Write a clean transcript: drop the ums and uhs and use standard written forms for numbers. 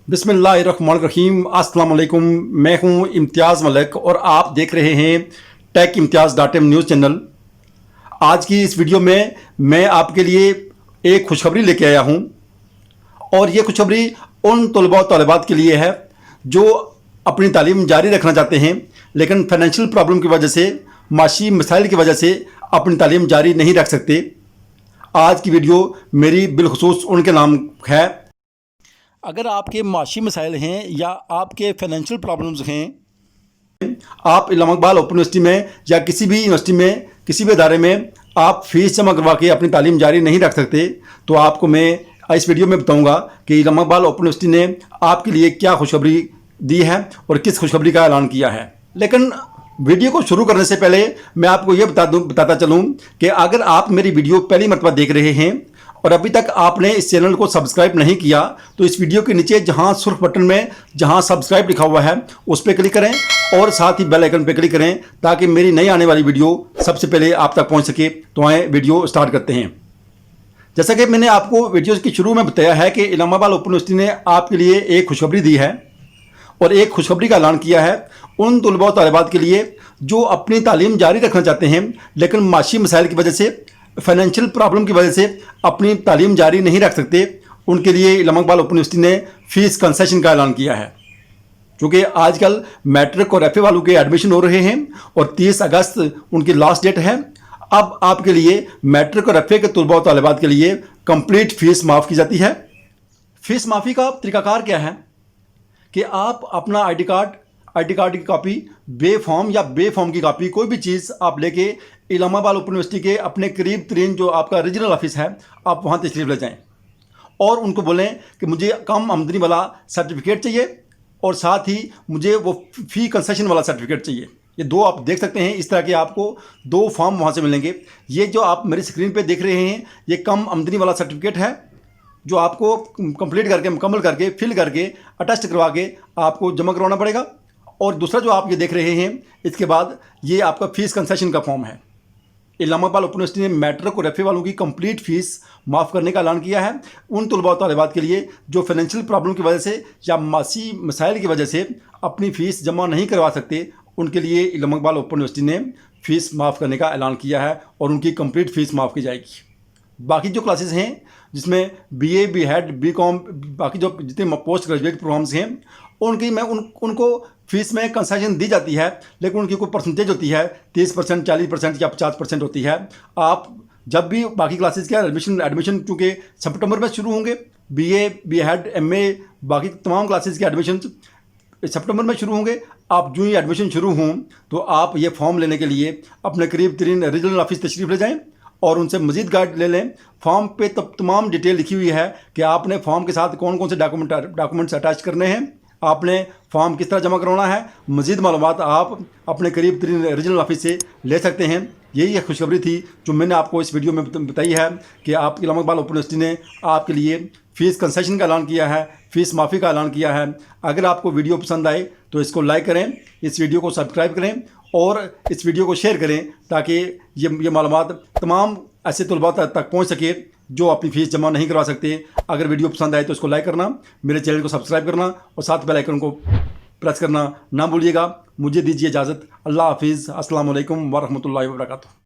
बिस्मिल्लाहिर्रहमानिर्रहीम अस्सलाम वालेकुम। मैं हूं इम्तियाज़ मलिक और आप देख रहे हैं टेक इम्तियाज़ .m न्यूज़ चैनल। आज की इस वीडियो में मैं आपके लिए एक खुशखबरी लेके आया हूं और ये खुशखबरी उन तलबा और तालिबात के लिए है जो अपनी तालीम जारी रखना चाहते हैं लेकिन फाइनेंशियल प्रॉब्लम की वजह से, माशी मसाइल की वजह से अपनी तालीम जारी नहीं रख सकते। आज की वीडियो मेरी बिलखुसूस उनके नाम है। अगर आपके माशी मसाइल हैं या आपके फाइनेंशियल प्रॉब्लम्स हैं, आप इलामा इकबाल ओपन यूनिवर्सिटी में या किसी भी यूनिवर्सिटी में, किसी भी अदारे में आप फीस जमा करवा के अपनी तालीम जारी नहीं रख सकते, तो आपको मैं इस वीडियो में बताऊंगा कि इलामा इकबाल ओपन यूनिवर्सिटी ने आपके लिए क्या खुशखबरी दी है और किस खुशखबरी का ऐलान किया है। लेकिन वीडियो को शुरू करने से पहले मैं आपको ये बताता चलूँ कि अगर आप मेरी वीडियो पहली मरतबा देख रहे हैं और अभी तक आपने इस चैनल को सब्सक्राइब नहीं किया तो इस वीडियो के नीचे जहां सुर्ख बटन में जहां सब्सक्राइब लिखा हुआ है उस पर क्लिक करें और साथ ही बेल आइकन पर क्लिक करें ताकि मेरी नई आने वाली वीडियो सबसे पहले आप तक पहुंच सके। तो आए वीडियो स्टार्ट करते हैं। जैसा कि मैंने आपको वीडियो के शुरू में बताया है कि इलामा इकबाल ओपन यूनिवर्सिटी ने आपके लिए एक खुशखबरी दी है और एक खुशखबरी का ऐलान किया है उन तलबा और तालिबात के लिए जो अपनी तालीम जारी रखना चाहते हैं लेकिन माशी मसाइल की वजह से, फाइनेंशियल प्रॉब्लम की वजह से अपनी तालीम जारी नहीं रख सकते। उनके लिए इलामा इकबाल ओपन यूनिवर्सिटी ने फ़ीस कंसेशन का ऐलान किया है। क्योंकि आजकल मैट्रिक और एफए वालों के एडमिशन हो रहे हैं और 30 अगस्त उनकी लास्ट डेट है। अब आपके लिए मैट्रिक और एफए के तलबा और तालिबात के लिए कंप्लीट फ़ीस माफ़ की जाती है। फ़ीस माफ़ी का तरीकाकार क्या है कि आप अपना आई डी कार्ड की कॉपी, बे फॉर्म या बे फॉर्म की कॉपी, कोई भी चीज़ आप लेके इलामा इकबाल ओपन यूनिवर्सिटी के अपने करीब तरीन जो आपका रीजनल ऑफिस है आप वहाँ तशरीफ़ ले जाएं और उनको बोलें कि मुझे कम आमदनी वाला सर्टिफिकेट चाहिए और साथ ही मुझे वो फ़ी कंसेशन वाला सर्टिफिकेट चाहिए। ये दो आप देख सकते हैं, इस तरह के आपको 2 फॉर्म वहाँ से मिलेंगे। ये जो आप मेरी स्क्रीन पर देख रहे हैं ये कम आमदनी वाला सर्टिफिकेट है जो आपको कंप्लीट करके, मुकम्मल करके, फिल करके, अटेस्ट करवा के आपको जमा करवाना पड़ेगा। और दूसरा जो आप ये देख रहे हैं इसके बाद ये आपका फ़ीस कंसेशन का फॉर्म है। इलामा इकबाल ओपन यूनिवर्सिटी ने मैट्रिक और एफए वालों की कंप्लीट फ़ीस माफ़ करने का ऐलान किया है उन तलबा और तालिबात के लिए जो फाइनेंशियल प्रॉब्लम की वजह से या माशी मसाइल की वजह से अपनी फ़ीस जमा नहीं करवा सकते। उनके लिए इलामा इकबाल ओपन यूनिवर्सिटी ने फ़ीस माफ़ करने का ऐलान किया है और उनकी कंप्लीट फ़ीस माफ़ की जाएगी। बाकी जो क्लासेस हैं जिसमें BA, BHED, BCom, बाकी जो जितने पोस्ट ग्रेजुएट प्रोग्राम्स हैं उनकी उनको फ़ीस में कंसेशन दी जाती है लेकिन उनकी कोई परसेंटेज होती है, 30%, 40% या 50% होती है। आप जब भी बाकी क्लासेस के एडमिशन चूँकि सितंबर में शुरू होंगे, BA, BHED, MA बाकी तमाम क्लासेस के एडमिशन सितंबर में शुरू होंगे। आप जो ही एडमिशन शुरू हों तो आप ये फॉर्म लेने के लिए अपने करीब तरीन रीजनल ऑफिस तशरीफ़ ले जाएँ और उनसे मज़ीद गाइड ले लें। फॉर्म पे तमाम डिटेल लिखी हुई है कि आपने फॉर्म के साथ कौन कौन से डॉक्यूमेंट्स अटैच करने हैं, आपने फॉर्म किस तरह जमा करवाना है। मज़ीद मालूमात आप अपने करीब तरीन रीजनल ऑफिस से ले सकते हैं। यही एक खुशखबरी थी जो मैंने आपको इस वीडियो में बताई है कि आप इलामा इकबाल ओपन यूनिवर्सिटी ने आपके लिए फ़ीस कंसेशन का ऐलान किया है, फ़ीस माफ़ी का ऐलान किया है। अगर आपको वीडियो पसंद आए तो इसको लाइक करें, इस वीडियो को सब्सक्राइब करें और इस वीडियो को शेयर करें ताकि ये मालूमात तमाम ऐसे तलबा तक पहुँच सके जो अपनी फ़ीस जमा नहीं करवा सकते। अगर वीडियो पसंद आए तो इसको लाइक करना, मेरे चैनल को सब्सक्राइब करना और साथ बेल आइकन को प्रेस करना ना भूलिएगा। मुझे दीजिए इजाज़त। अल्लाह हाफिज़। अस्सलाम वालेकुम व रहमतुल्लाहि व बरकातुहू।